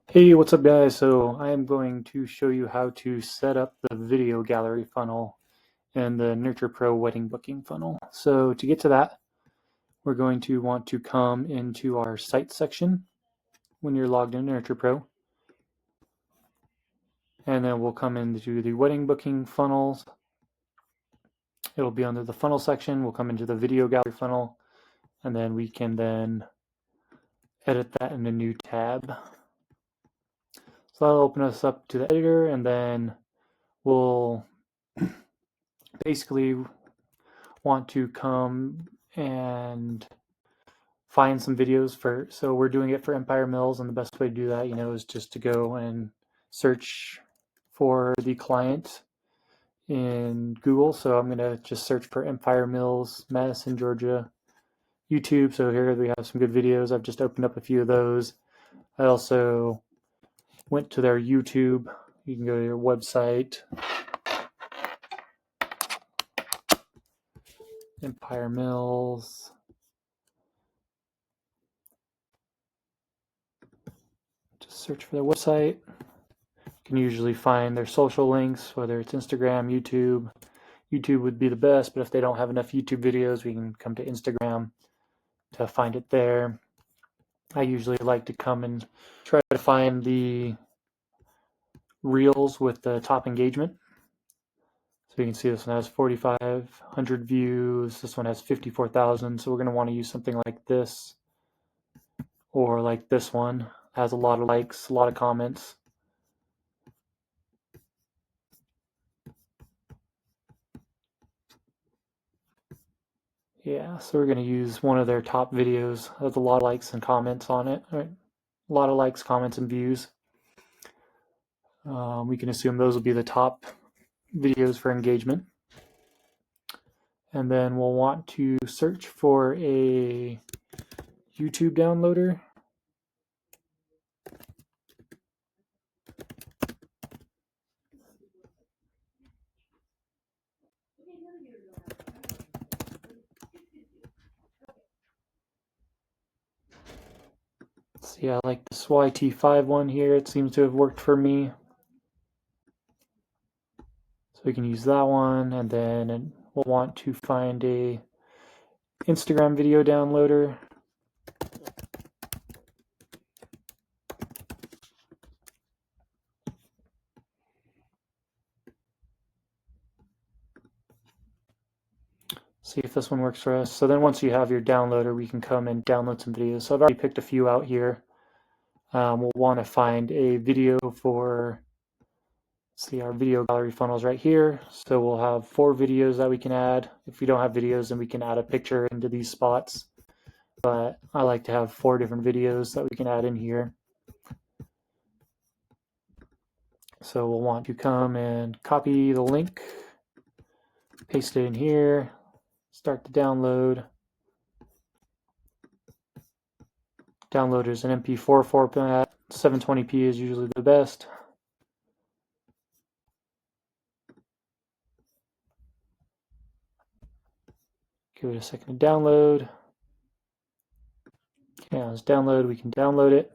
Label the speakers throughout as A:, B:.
A: Hey, what's up guys? So I am going to show you how to set up the video gallery funnel and the Nurture Pro wedding booking funnel. So to get to that, we're going to want to come into our site section when you're logged in Nurture Pro. And then we'll come into the wedding booking funnels. It'll be under the funnel section. We'll come into the video gallery funnel, and then we can then edit that in a new tab. So that'll open us up to the editor, and then we'll basically want to come and find some videos for, so we're doing it for Empire Mills, and the best way to do that, is just to go and search for the client in Google. So I'm going to just search for Empire Mills, Madison, Georgia, YouTube. So here we have some good videos. I've just opened up a few of those. I also went to their YouTube. You can go to their website, Empire Mills. Just search for their website. You can usually find their social links, whether it's Instagram, YouTube. YouTube would be the best, but if they don't have enough YouTube videos, we can come to Instagram to find it there. I usually like to come and try to find the reels with the top engagement. So you can see this one has 4,500 views. This one has 54,000. So we're going to want to use something like this, or like this one. It has a lot of likes, a lot of comments. Yeah, so we're going to use one of their top videos. It has a lot of likes and comments on it. Right? A lot of likes, comments, and views. We can assume those will be the top videos for engagement. And then we'll want to search for a YouTube downloader. See, I like this YT5 one here. It seems to have worked for me. So we can use that one, and then we'll want to find a Instagram video downloader. See if this one works for us. So then once you have your downloader, we can come and download some videos. So I've already picked a few out here. We'll want to find a video for, see, our video gallery funnels right here. So we'll have 4 videos that we can add. If we don't have videos, then we can add a picture into these spots. But I like to have 4 different videos that we can add in here. So we'll want to come and copy the link, paste it in here, start the download. Download is an MP4 format. 720p is usually the best. Give it a second to download. Okay, now it's download. We can download it.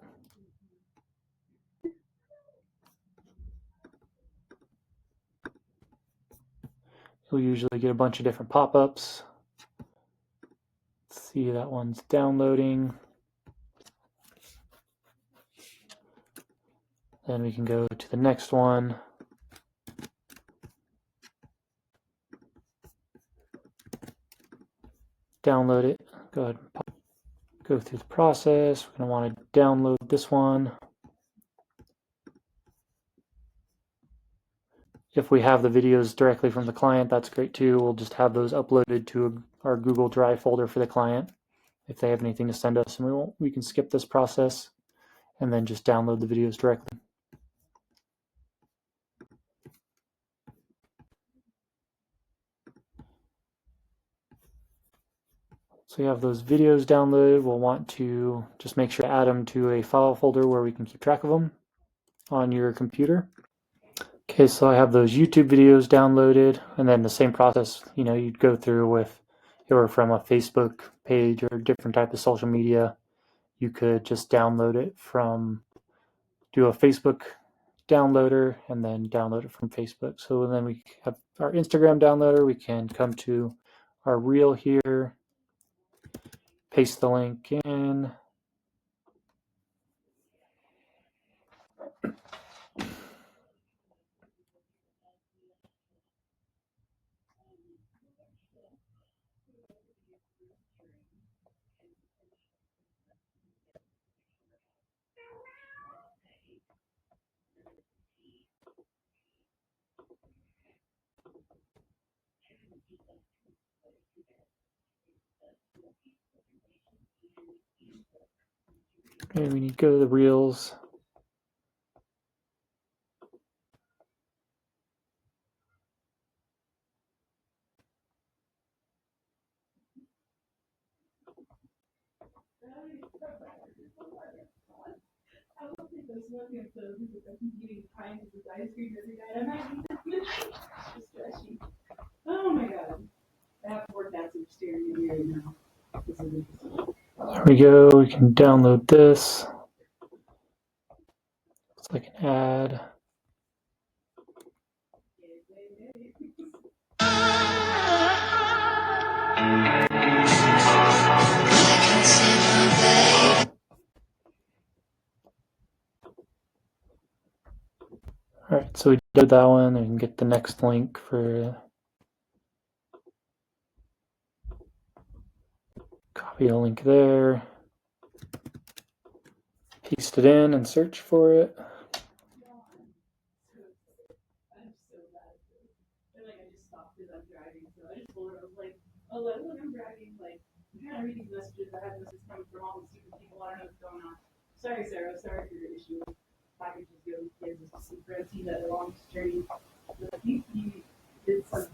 A: You'll usually get a bunch of different pop-ups. Let's see, that one's downloading. Then we can go to the next one. Download it. Go ahead and go through the process. We're going to want to download this one. If we have the videos directly from the client, that's great too. We'll just have those uploaded to our Google Drive folder for the client if they have anything to send us, and we can skip this process and then just download the videos directly. So we have those videos downloaded. We'll want to just make sure to add them to a file folder where we can keep track of them on your computer. Okay, so I have those YouTube videos downloaded, and then the same process, you'd go through with, or from a Facebook page or different type of social media, you could just download it from do a Facebook downloader and then download it from Facebook. So then we have our Instagram downloader. We can come to our reel here, paste the link in. And we need to go to the reels.
B: Oh my god. That poor cats are staring at me right now. This is interesting.
A: There we go. We can download this. It's like an ad. All right, so we did that one, and we can get the next link for copy a link there, paste it in, and search for it.
B: I'm so bad. And like I just stopped because I'm driving, so I just told her I was like, oh look, I'm driving, like I'm trying to read these messages. I have messages coming from all these stupid people. I don't know what's going on. Sorry, Sarah. Sorry for your issue. Packages go to kids. It's just see that long journey. But he did some.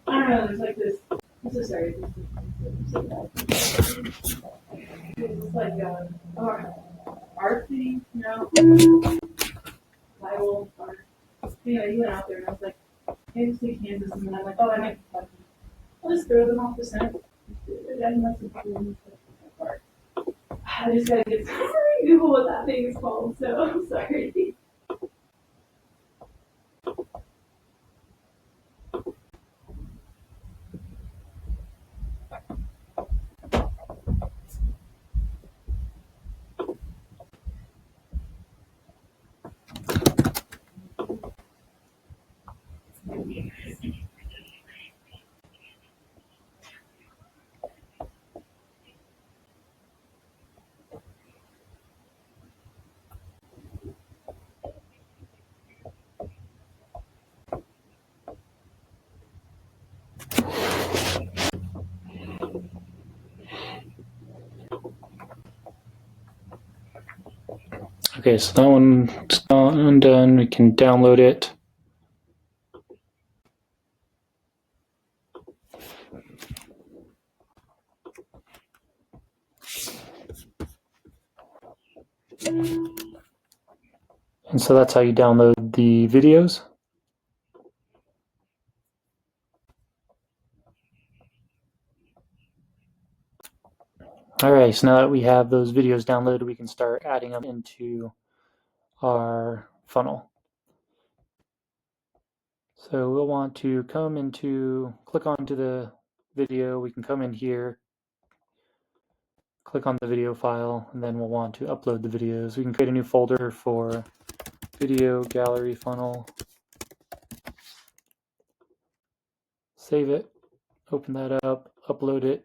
B: I don't know. There's like this. I'm so sorry. I'm so bad. It's like art thing, you know, Bible art. Anyway, he went out there and I was like, hey, just take Kansas, and then I'm like, oh, I might. I'll just throw them off the scent. I just gotta get Google what that thing is called, so I'm sorry.
A: Okay, so that one's done. We can download it. And so that's how you download the videos. All right, so now that we have those videos downloaded, we can start adding them into our funnel. So we'll want to click onto the video. We can come in here, click on the video file, and then we'll want to upload the videos. We can create a new folder for video gallery funnel. Save it, open that up, upload it,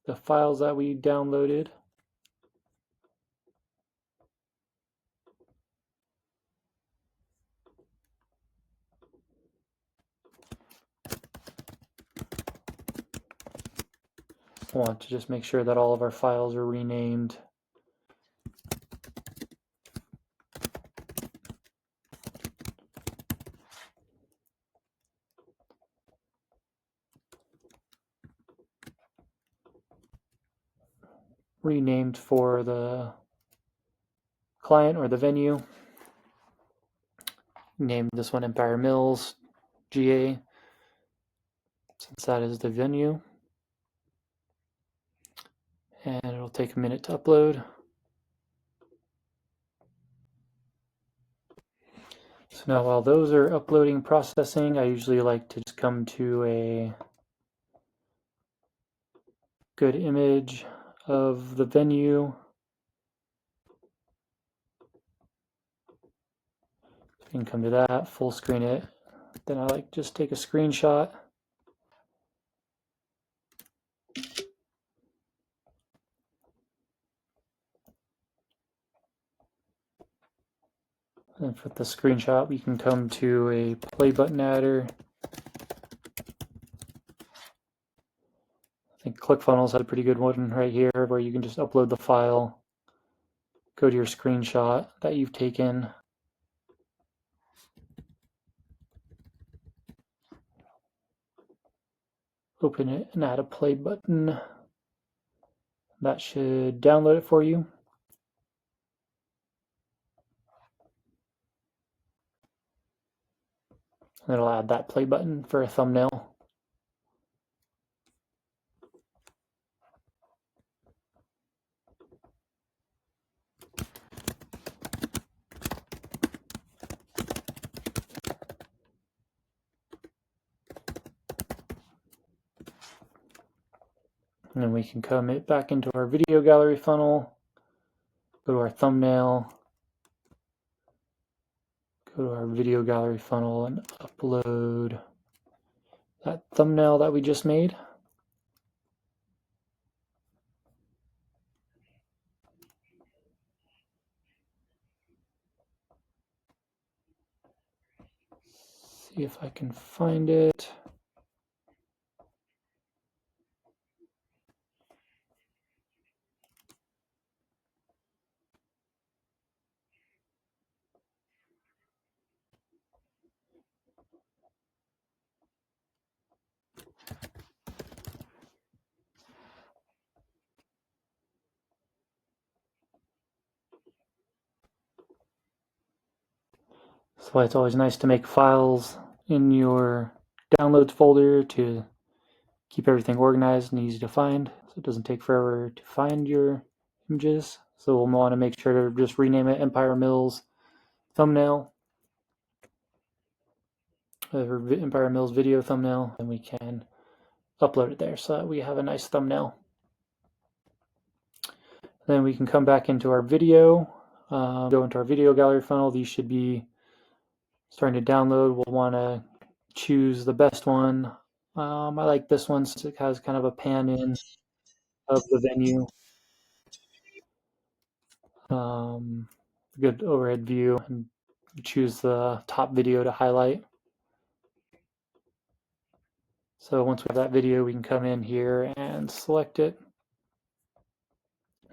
A: the files that we downloaded. I want to just make sure that all of our files are renamed. Renamed for the client or the venue. Name this one Empire Mills GA, since that is the venue. And it'll take a minute to upload. So now while those are uploading and processing, I usually like to just come to a good image of the venue. You can come to that, full screen it. Then I like just take a screenshot. And for the screenshot, we can come to a play button adder. I think ClickFunnels had a pretty good one right here where you can just upload the file, go to your screenshot that you've taken, open it and add a play button. That should download it for you. And it'll add that play button for a thumbnail. And then we can come it back into our video gallery funnel, go to our thumbnail, go to our video gallery funnel and upload that thumbnail that we just made. See if I can find it. That's why it's always nice to make files in your downloads folder to keep everything organized and easy to find, so it doesn't take forever to find your images. So we'll want to make sure to just rename it Empire Mills thumbnail, or Empire Mills video thumbnail, and we can upload it there so that we have a nice thumbnail. Then we can come back into our video, go into our video gallery funnel. These should be starting to download. We'll want to choose the best one. I like this one since it has kind of a pan in of the venue. Good overhead view, and choose the top video to highlight. So once we have that video, we can come in here and select it.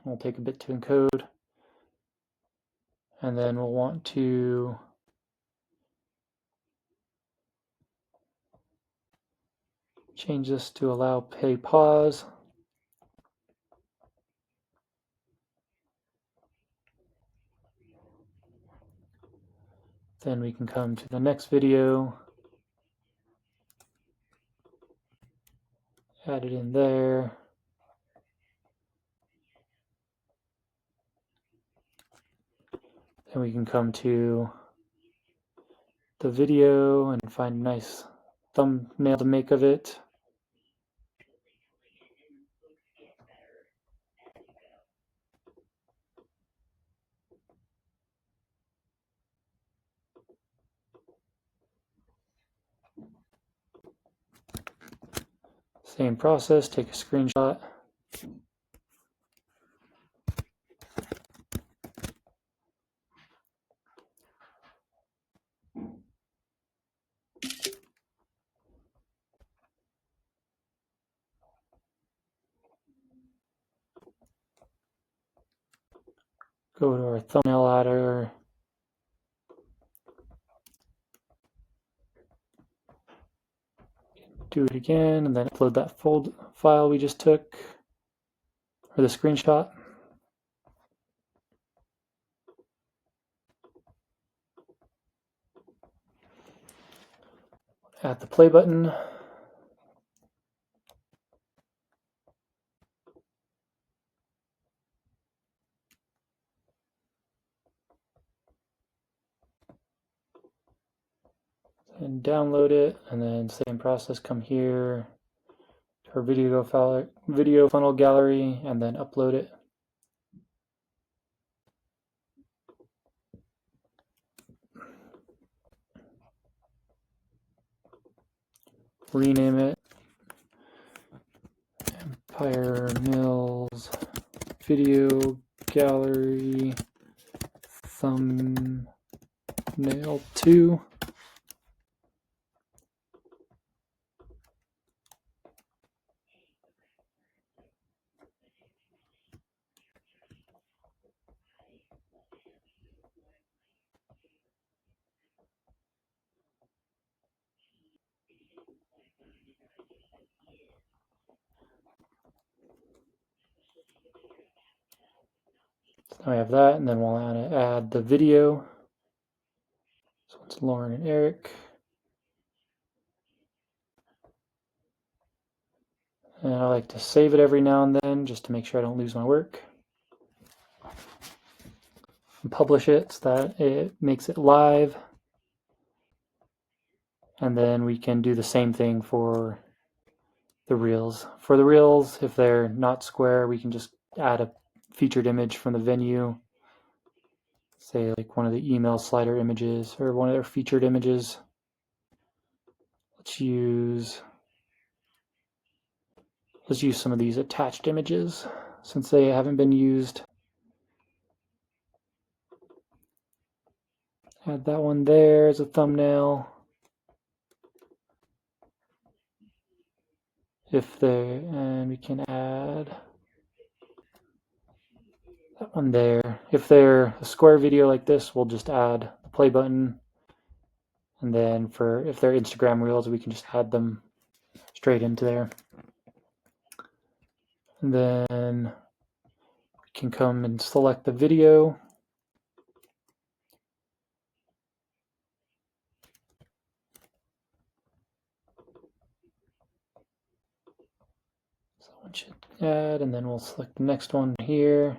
A: It'll take a bit to encode. And then we'll want to change this to allow play pause. Then we can come to the next video, add it in there. Then we can come to the video and find a nice thumbnail to make of it. Same process, take a screenshot. Go to our thumbnail adder. Do it again, and then upload that file we just took, or the screenshot. Add the play button. and download it, and then same process, come here to our video funnel gallery, and then upload it. Rename it Empire Mills Video Gallery Thumbnail 2. So I have that, and then we'll add the video. So it's Lauren and Eric. And I like to save it every now and then just to make sure I don't lose my work. And publish it so that it makes it live. And then we can do the same thing for the reels. For the reels, if they're not square, we can just add a featured image from the venue. Say like one of the email slider images or one of their featured images. Let's use some of these attached images since they haven't been used. Add that one there as a thumbnail. And we can add that one there. If they're a square video like this, we'll just add the play button. And then if they're Instagram reels, we can just add them straight into there. And then we can come and select the video. So one should add, and then we'll select the next one here.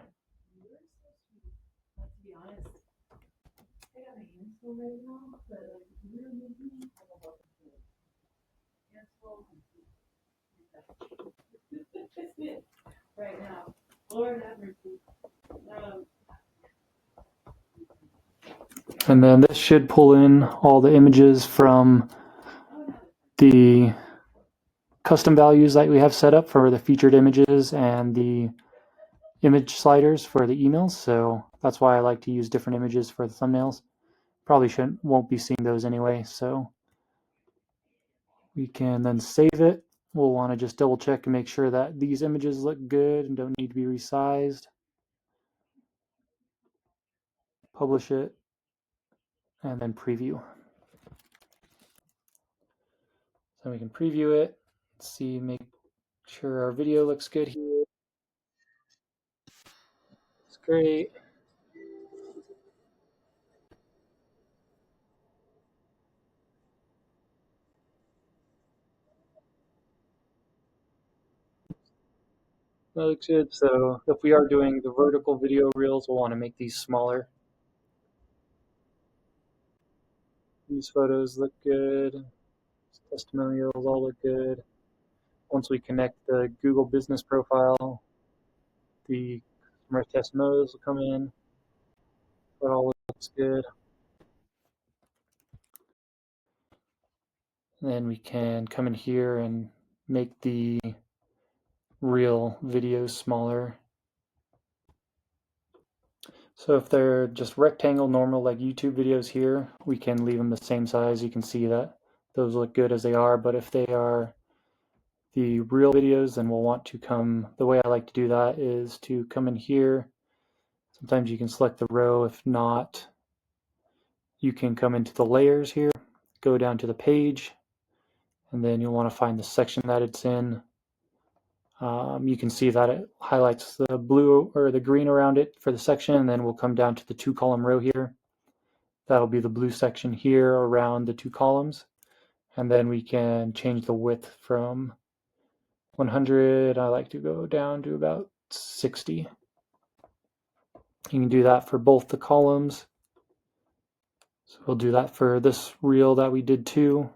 B: Right now, Lord have mercy.
A: And then this should pull in all the images from the custom values that we have set up for the featured images and the image sliders for the emails. So that's why I like to use different images for the thumbnails. Probably won't be seeing those anyway. So we can then save it. We'll want to just double check and make sure that these images look good and don't need to be resized. Publish it and then preview. So we can preview it, see, make sure our video looks good here. It's great. That looks good. So if we are doing the vertical video reels, we'll want to make these smaller. These photos look good. Testimonials all look good. Once we connect the Google business profile, the customer testimonials will come in. That all looks good. And then we can come in here and make the reel videos smaller. So if they're just rectangle normal like YouTube videos here, we can leave them the same size. You can see that those look good as they are, but if they are the real videos, then we'll want to the way I like to do that is to come in here. Sometimes you can select the row. If not, you can come into the layers here, go down to the page, and then you'll want to find the section that it's in. You can see that it highlights the blue or the green around it for the section, and then we'll come down to the 2-column row here. That'll be the blue section here around the 2 columns. And then we can change the width from 100. I like to go down to about 60. You can do that for both the columns. So we'll do that for this reel that we did too.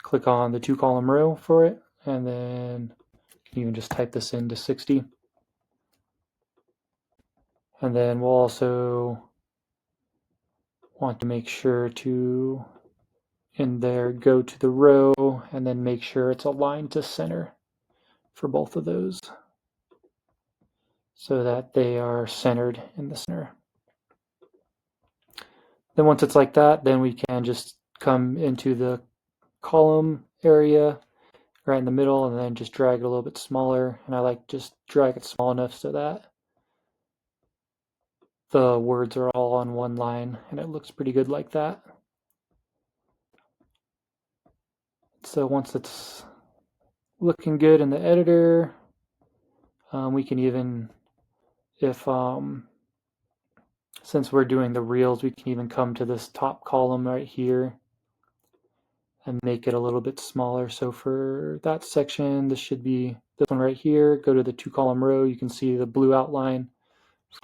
A: Click on the 2-column row for it, and then you can even just type this into 60. And then we'll also want to make sure to, in there, go to the row and then make sure it's aligned to center for both of those so that they are centered in the center. Then once it's like that, then we can just come into the column area right in the middle and then just drag it a little bit smaller. And I like just drag it small enough so that the words are all on one line and it looks pretty good like that. So once it's looking good in the editor, we can even, if since we're doing the reels, we can even come to this top column right here and make it a little bit smaller. So for that section, this should be this one right here. Go to the 2-column row. You can see the blue outline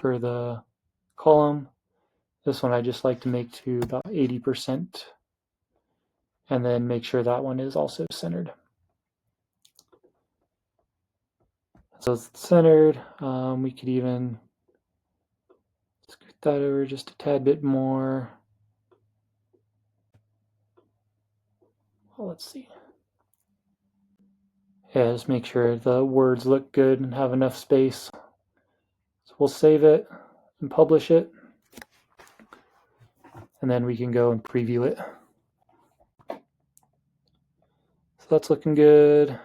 A: for the column. This one I just like to make to about 80%. And then make sure that one is also centered. So it's centered. We could even scoot that over just a tad bit more. Well, let's see. Yeah, just make sure the words look good and have enough space. So we'll save it and publish it. And then we can go and preview it. So that's looking good.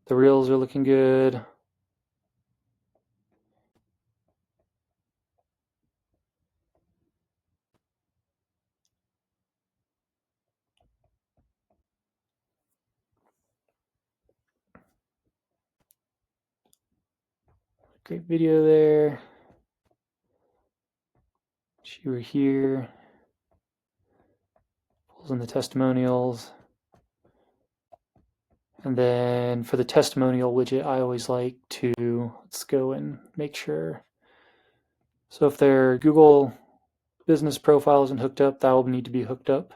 A: The reels are looking good. Great video there. You were here. Pulls in the testimonials. And then for the testimonial widget, I always like to, let's go and make sure. So if their Google business profile isn't hooked up, that will need to be hooked up.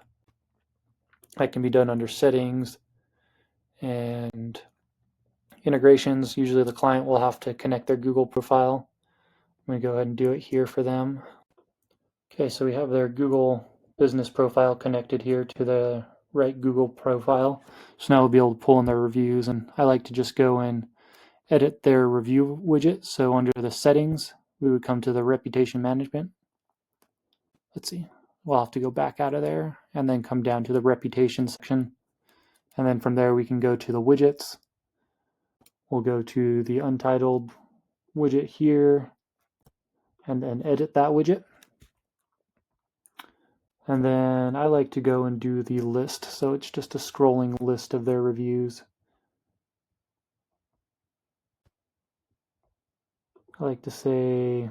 A: That can be done under settings and integrations. Usually the client will have to connect their Google profile. I'm going to go ahead and do it here for them. Okay, so we have their Google business profile connected here to the right Google profile. So now we'll be able to pull in their reviews, and I like to just go and edit their review widget. So under the settings, we would come to the reputation management. Let's see, we'll have to go back out of there and then come down to the reputation section. And then from there we can go to the widgets. We'll go to the Untitled widget here and then edit that widget. And then I like to go and do the list. So it's just a scrolling list of their reviews. I like to say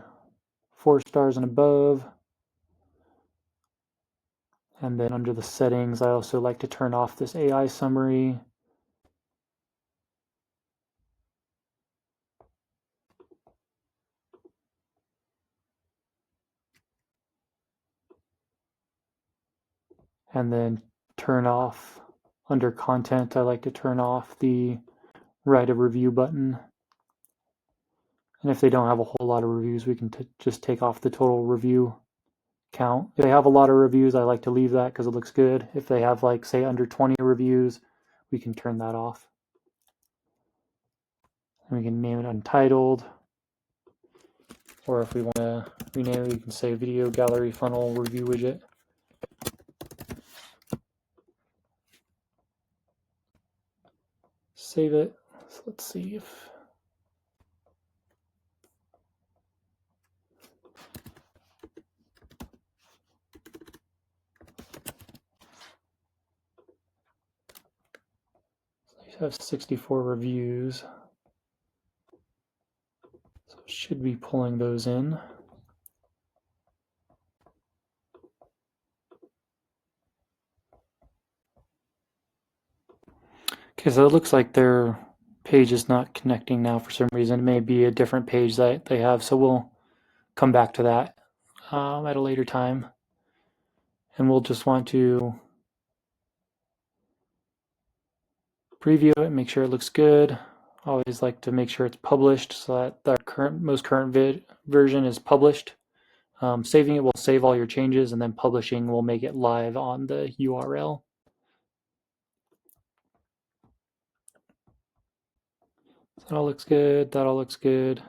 A: 4 stars and above. And then under the settings, I also like to turn off this AI summary. And then turn off, under content, I like to turn off the write a review button. And if they don't have a whole lot of reviews, we can just take off the total review count. If they have a lot of reviews, I like to leave that because it looks good. If they have, like, say, under 20 reviews, we can turn that off. And we can name it Untitled. Or if we want to rename it, we can say Video Gallery Funnel Review Widget. Save it. So let's see if you have 64 reviews. So it should be pulling those in. Okay, so it looks like their page is not connecting now for some reason. It may be a different page that they have, so we'll come back to that at a later time. and we'll just want to preview it, make sure it looks good. Always like to make sure it's published so that the most current version is published. Saving it will save all your changes, and then publishing will make it live on the URL. That all looks good. That all looks good.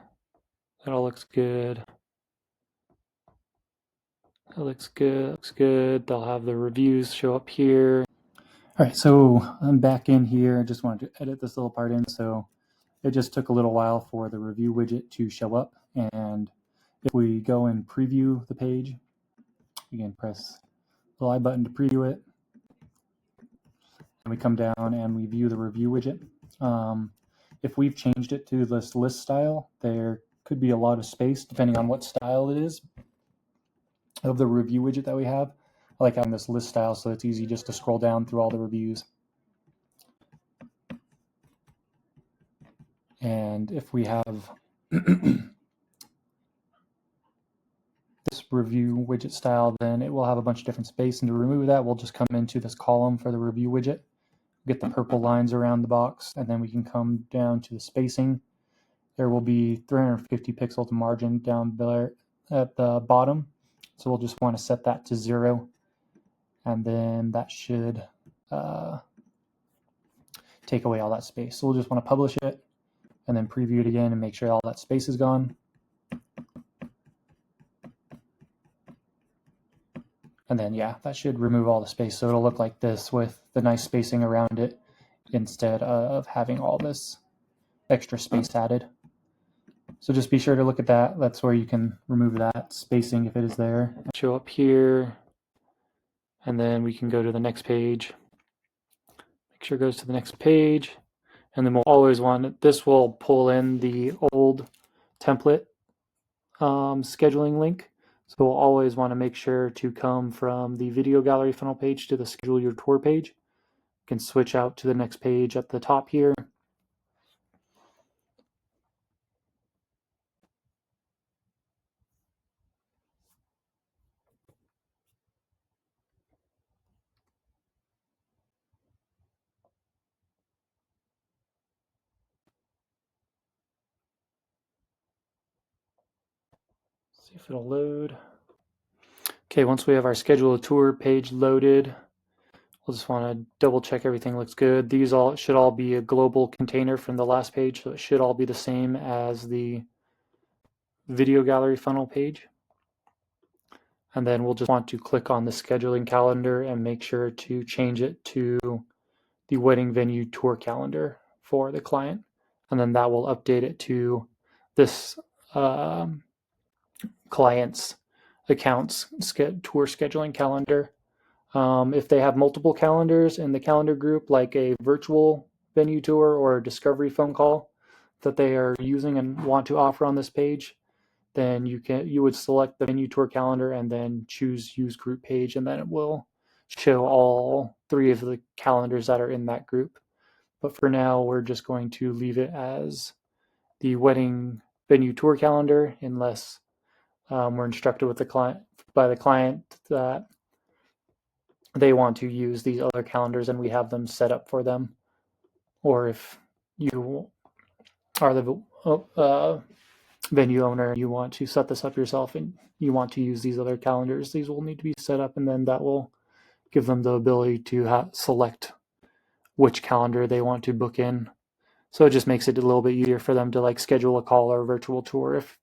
A: That all looks good. That looks good. Looks good. They'll have the reviews show up here. All right, so I'm back in here. I just wanted to edit this little part in, so it just took a little while for the review widget to show up. And if we go and preview the page, you can press the I button to preview it. And we come down and we view the review widget. If we've changed it to this list style, there could be a lot of space depending on what style it is of the review widget that we have. I like having this list style so it's easy just to scroll down through all the reviews. And if we have this review widget style, then it will have a bunch of different space. And to remove that, we'll just come into this column for the review widget, get the purple lines around the box, and then we can come down to the spacing. There will be 350 pixels margin down there at the bottom. So we'll just want to set that to 0. And then that should take away all that space. So we'll just want to publish it and then preview it again and make sure all that space is gone. And then, yeah, that should remove all the space. So it'll look like this with the nice spacing around it instead of having all this extra space added. So just be sure to look at that. That's where you can remove that spacing if it is there. Show up here, and then we can go to the next page. Make sure it goes to the next page, and then we'll always want, this will pull in the old template scheduling link. So we'll always want to make sure to come from the video gallery funnel page to the schedule your tour page. You can switch out to the next page at the top here. See if it'll load. Okay, once we have our schedule a tour page loaded, we'll just want to double check everything looks good. These all should all be a global container from the last page, so it should all be the same as the video gallery funnel page. And then we'll just want to click on the scheduling calendar and make sure to change it to the wedding venue tour calendar for the client. And then that will update it to this client's account's tour scheduling calendar. If they have multiple calendars in the calendar group, like a virtual venue tour or a discovery phone call that they are using and want to offer on this page, then you would select the venue tour calendar and then choose use group page, and then it will show all 3 of the calendars that are in that group. But for now, we're just going to leave it as the wedding venue tour calendar, unless we're instructed with by the client that they want to use these other calendars and we have them set up for them. Or if you are the venue owner and you want to set this up yourself and you want to use these other calendars, these will need to be set up, and then that will give them the ability to select which calendar they want to book in. So it just makes it a little bit easier for them to like schedule a call or a virtual tour. If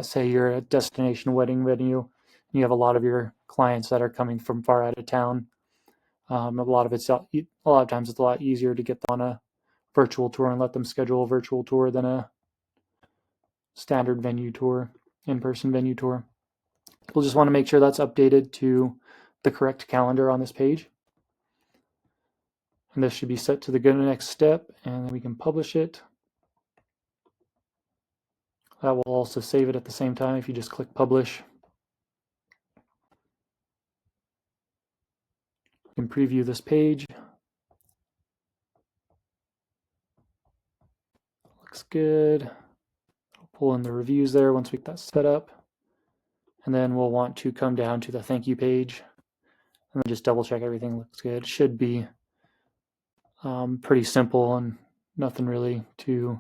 A: say you're a destination wedding venue, and you have a lot of your clients that are coming from far out of town. A lot of times it's a lot easier to get them on a virtual tour and let them schedule a virtual tour than a standard venue tour, in-person venue tour. We'll just want to make sure that's updated to the correct calendar on this page. And this should be set to the go to next step, and then we can publish it. That will also save it at the same time if you just click publish. You can preview this page. Looks good. I'll pull in the reviews there once we get that set up. And then we'll want to come down to the thank you page and then just double check everything looks good. It should be pretty simple and nothing really to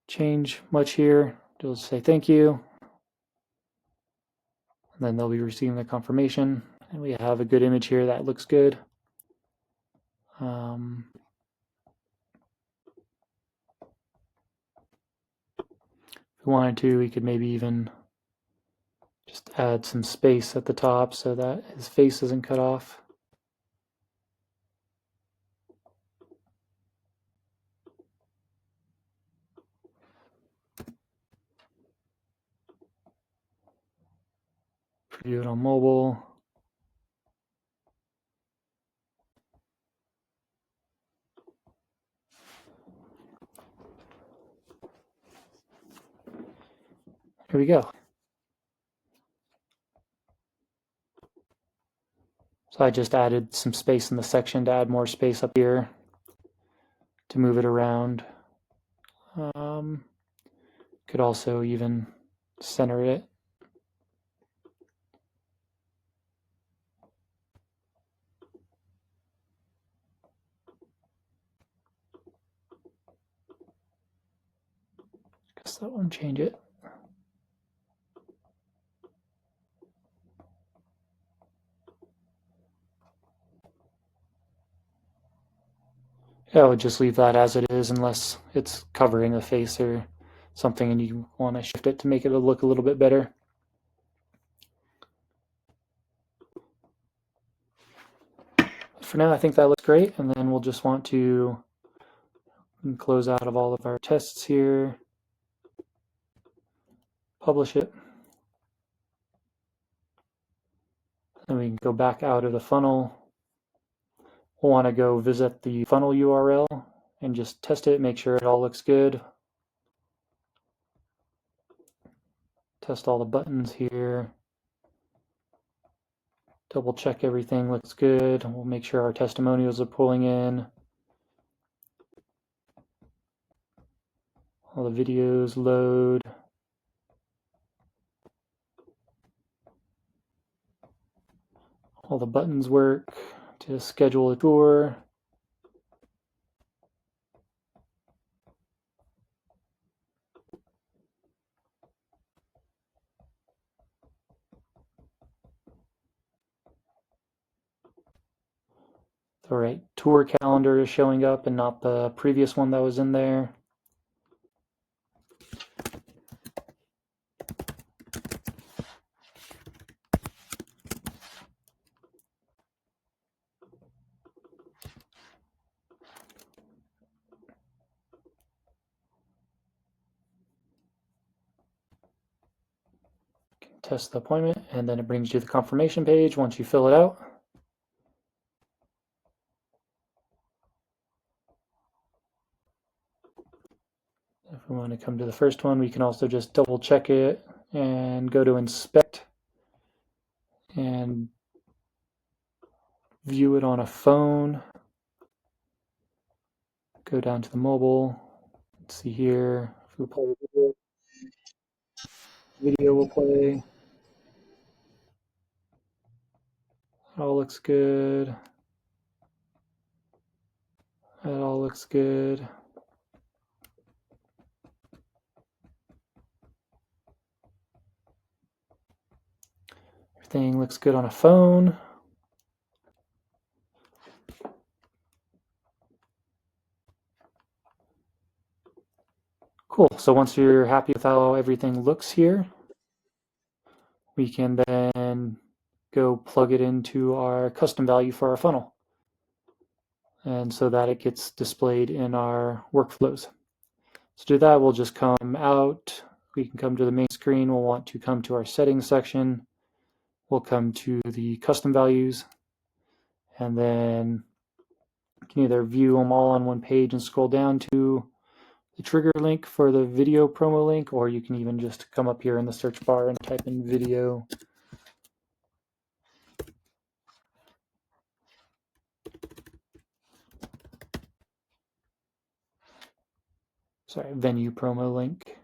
A: change much here. Just say thank you, and then they'll be receiving the confirmation, and we have a good image here that looks good. If we wanted to, we could maybe even just add some space at the top so that his face isn't cut off. Preview it on mobile. Here we go. So I just added some space in the section to add more space up here to move it around. Could also even center it. Guess that won't change it. Yeah, I would just leave that as it is unless it's covering the face or something and you want to shift it to make it look a little bit better. For now, I think that looks great, and then we'll just want to close out of all of our tests here, publish it. Then we can go back out of the funnel. We'll want to go visit the funnel URL and just test it, make sure it all looks good. Test all the buttons here. Double check everything looks good. We'll make sure our testimonials are pulling in. All the videos load. All the buttons work to schedule a tour. The right tour calendar is showing up and not the previous one that was in there. Test the appointment, and then it brings you the confirmation page once you fill it out. If we want to come to the first one, we can also just double check it and go to inspect and view it on a phone. Go down to the mobile. Let's see here. If we play the video will play. It all looks good. It all looks good. Everything looks good on a phone. Cool. So once you're happy with how everything looks here, we can then go plug it into our custom value for our funnel, and so that it gets displayed in our workflows. To do that, we'll just come out. We can come to the main screen. We'll want to come to our settings section. We'll come to the custom values, and then you can either view them all on one page and scroll down to the trigger link for the video promo link, or you can even just come up here in the search bar and type in video. Sorry, venue promo link.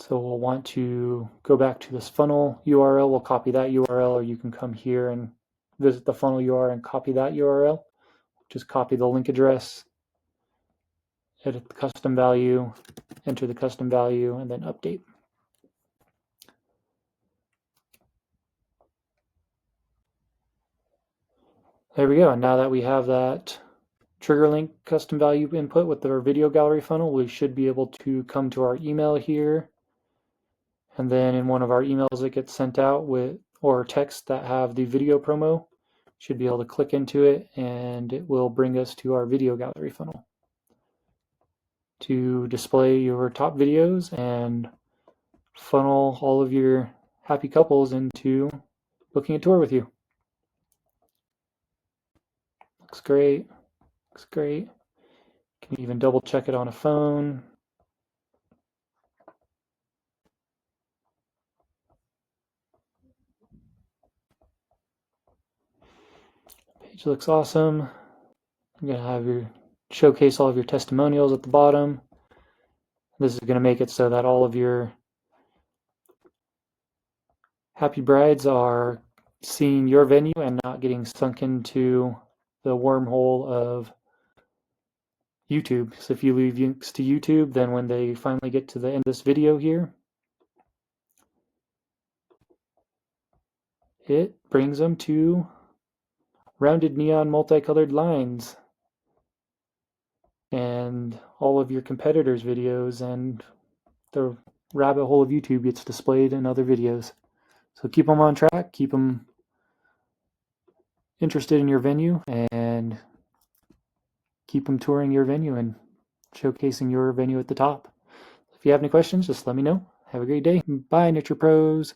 A: So we'll want to go back to this funnel URL. We'll copy that URL, or you can come here and visit the funnel URL and copy that URL. Just copy the link address, edit the custom value, enter the custom value, and then update. There we go. And now that we have that trigger link custom value input with our video gallery funnel, we should be able to come to our email here. And then in one of our emails that gets sent out with, or text that have the video promo, should be able to click into it and it will bring us to our video gallery funnel to display your top videos and funnel all of your happy couples into booking a tour with you. Looks great. Looks great. You can even double check it on a phone. Page looks awesome. You're going to have your showcase all of your testimonials at the bottom. This is going to make it so that all of your happy brides are seeing your venue and not getting sunk into the wormhole of YouTube. So if you leave links to YouTube, then when they finally get to the end of this video here, it brings them to rounded neon multicolored lines and all of your competitors' videos, and the rabbit hole of YouTube gets displayed in other videos. So keep them on track, keep them interested in your venue, and keep them touring your venue and showcasing your venue at the top. If you have any questions, just let me know. Have a great day. Bye, Nurture Pros.